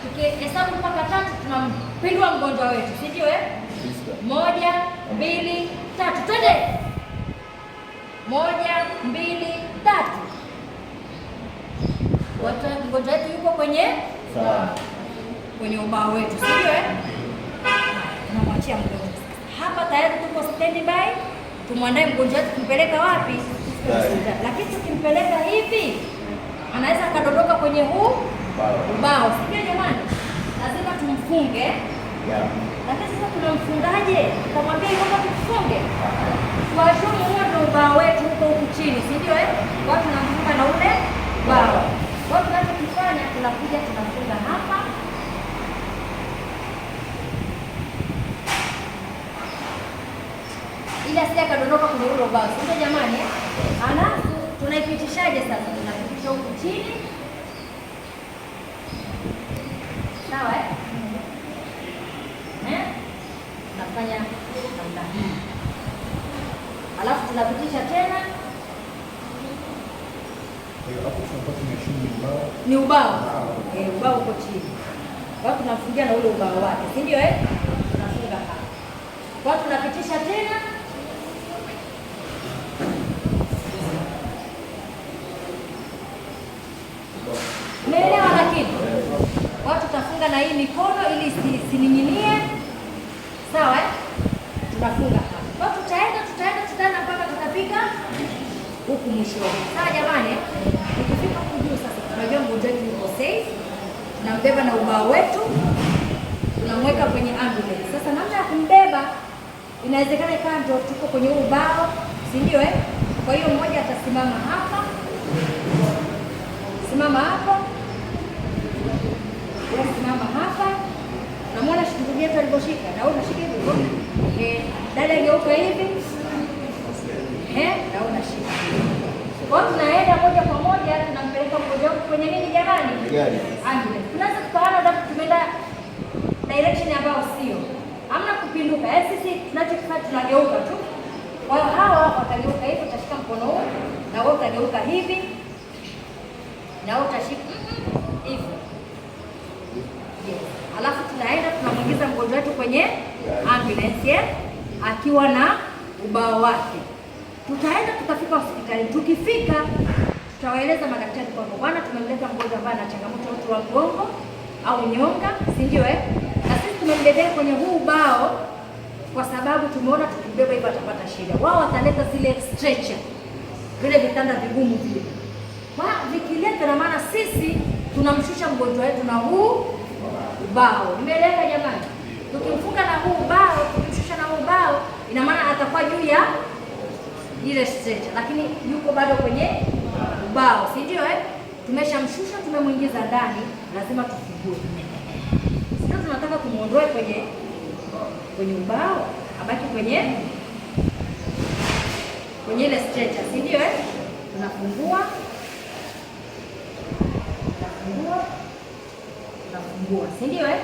Tukihesabu mpaka 3 tunampindua mgonjwa wetu, si ndio? 1, 2, 3, twende. 1, 2, 3. Mgonjwa wetu yuko kwenye ubao wetu, si ndio? Tunamwachia mgonjwa hapa, tayari tuko standby. Tumwandae mgonjwa wetu kumpeleka wapi? Lakini tukimpeleka hivi anaweza akadondoka kwenye huu ubao, si ndio jamani? Lazima tumfunge. Lakini sasa tunamfungaje? Tutamwambia kwamba tufunge kwa shumu huo ndio ubao wetu huko chini, si ndio? Kwa tunamfunga na ule ubao. Kwa tunachokifanya tunakuja tunafunga hapa, ili asije akadondoka kwenye ule ubao, si ndio jamani? Alafu tunaipitishaje sasa? Tunapitisha huku chini, sawa tunafanya namna hii, alafu tunapitisha tena. Ni ubao ubao uko chini, kwa tunafungia na ule ubao wake, si ndio? Tunafunga hapa, kwa tunapitisha tena. Umeelewa? Lakini kwa tutafunga na hii mikono ili isining'inie, sawa? Tunafunga hapa, kwa tutaenda mpaka tutafika huku mwishoni, sawa jamani? Tukifika huku juu sasa, tunajua mgonjwa wetu yuko safe, tunambeba na ubao wetu, tunamweka kwenye ambulance. Sasa namna ya kumbeba inawezekana ikawa ndio tuko kwenye ubao, si ndio? Kwa hiyo mmoja atasimama hapa, simama hapo, simama hapa. Unamwona ndugu yetu alivyoshika, na wewe unashika hivi. Dada geuka hivi, na unashika. Kwa hiyo tunaenda moja kwa moja tunampeleka mgonjwa kwenye nini jamani? Ambulance. Tunaweza tukaona labda tumeenda direction ambayo sio. Hamna kupinduka. Sisi tunachokifanya tunageuka tu. Kwa hiyo hawa watageuka hivi, utashika mkono huu, na wewe utageuka hivi, na wewe utashika hivi. Alafu tunaenda tunamwingiza mgonjwa wetu kwenye ambulance akiwa na ubao wake. Tutaenda tukafika hospitali. Tukifika tutawaeleza madaktari kwamba bwana, tumemleta mgonjwa ambaye ana changamoto ya mgongo au nyonga, si ndio? Na sisi tumembebea kwenye huu ubao kwa sababu tumeona tukibeba hivyo atapata shida. Wao wataleta zile stretcher, vile vitanda vigumu vile. Kwa vikileta, na maana sisi tunamshusha mgonjwa wetu na huu ubao. Nimeeleza jamani? Tukimfunga na huu ubao, tukimshusha na huu ubao, ina maana atakuwa juu ya ile stretcher, lakini yuko bado kwenye ubao, si ndio? Tumeshamshusha, tumemwingiza ndani, lazima tufungue. Sasa tunataka kumuondoe kwenye ubao, abaki kwenye ile stretcher, si ndio? Tunafungua, si ndio? Haya,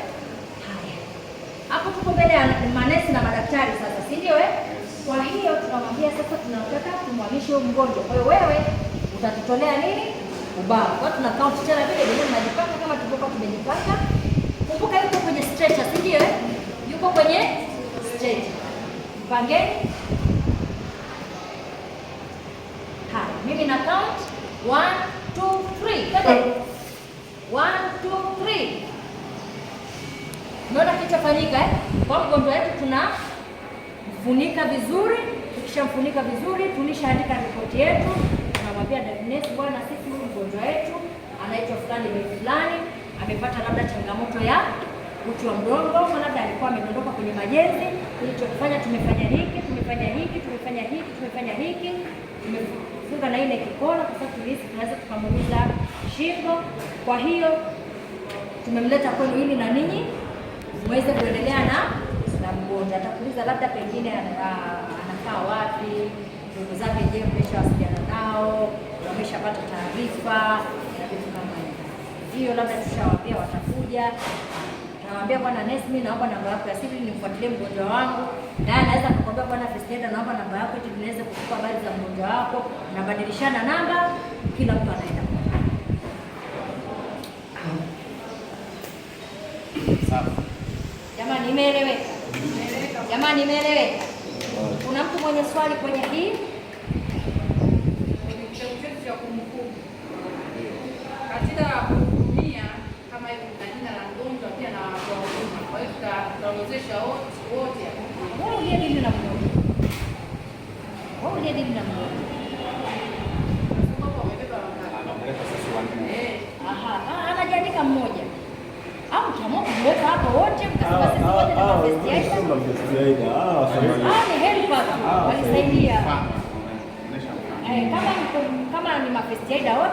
hapo tuko mbele ya manesi na madaktari sasa, si ndio? Kwa hiyo tunamwambia sasa tunataka tumhamishe huyo mgonjwa. Kwa hiyo wewe utatutolea nini? Ubao. Kwa tuna count tena vile vile tunajipanga kama tulivyokuwa tumejipanga. Kumbuka yuko kwenye stretcher, si ndio? Yuko kwenye stretcher. Mpangeni. Haya, mimi na count 1 2 3. Kade. 1 2 3. Unaona kilichofanyika Kwa mgonjwa wetu tunamfunika vizuri. Tukishamfunika vizuri, tulishaandika ripoti yetu. Tunamwambia nurse, bwana, sisi huyu mgonjwa wetu anaitwa fulani fulani, amepata labda changamoto ya uti wa mgongo, labda alikuwa amedondoka kwenye majenzi. Tulichofanya, tumefanya hiki, tumefunga na ile kikola kwa sababu tunaweza tukamuumiza shingo. Kwa hiyo tumemleta kwenu ili na ninyi muweze kuendelea na mgonjwa. Atakuuliza labda pengine anakaa wapi, ndugu zake je, mmeshawasiliana nao, wameshapata taarifa na vitu kama hiyo. Labda tushawaambia watakuja. Nawaambia bwana nurse, mimi naomba namba yako ya simu nimfuatilie mgonjwa wangu. Naye anaweza kukwambia bwana first aid, naomba namba yako ili niweze kuchukua habari za mgonjwa wako. Nabadilishana namba, kila mtu anaenda. Jamani, imeeleweka? Jamani, imeeleweka? Kuna mtu mwenye swali kwenye hii? Kwenye kitabu chetu cha Kumbukumbu katika kuhudumia kama hivi na jina la mgonjwa pia na watoa huduma. Kwa hiyo tutaorodhesha wote hapo. Wao ndiye dini na mgonjwa. Wao ndiye dini na mgonjwa. Sababu wamebeba wangapi? Aha, anajiandika mmoja. Au kama kumweka hapo wote mkasema sisi wote na first aid. Ni helper tu. Walisaidia. Kama ni first aid wote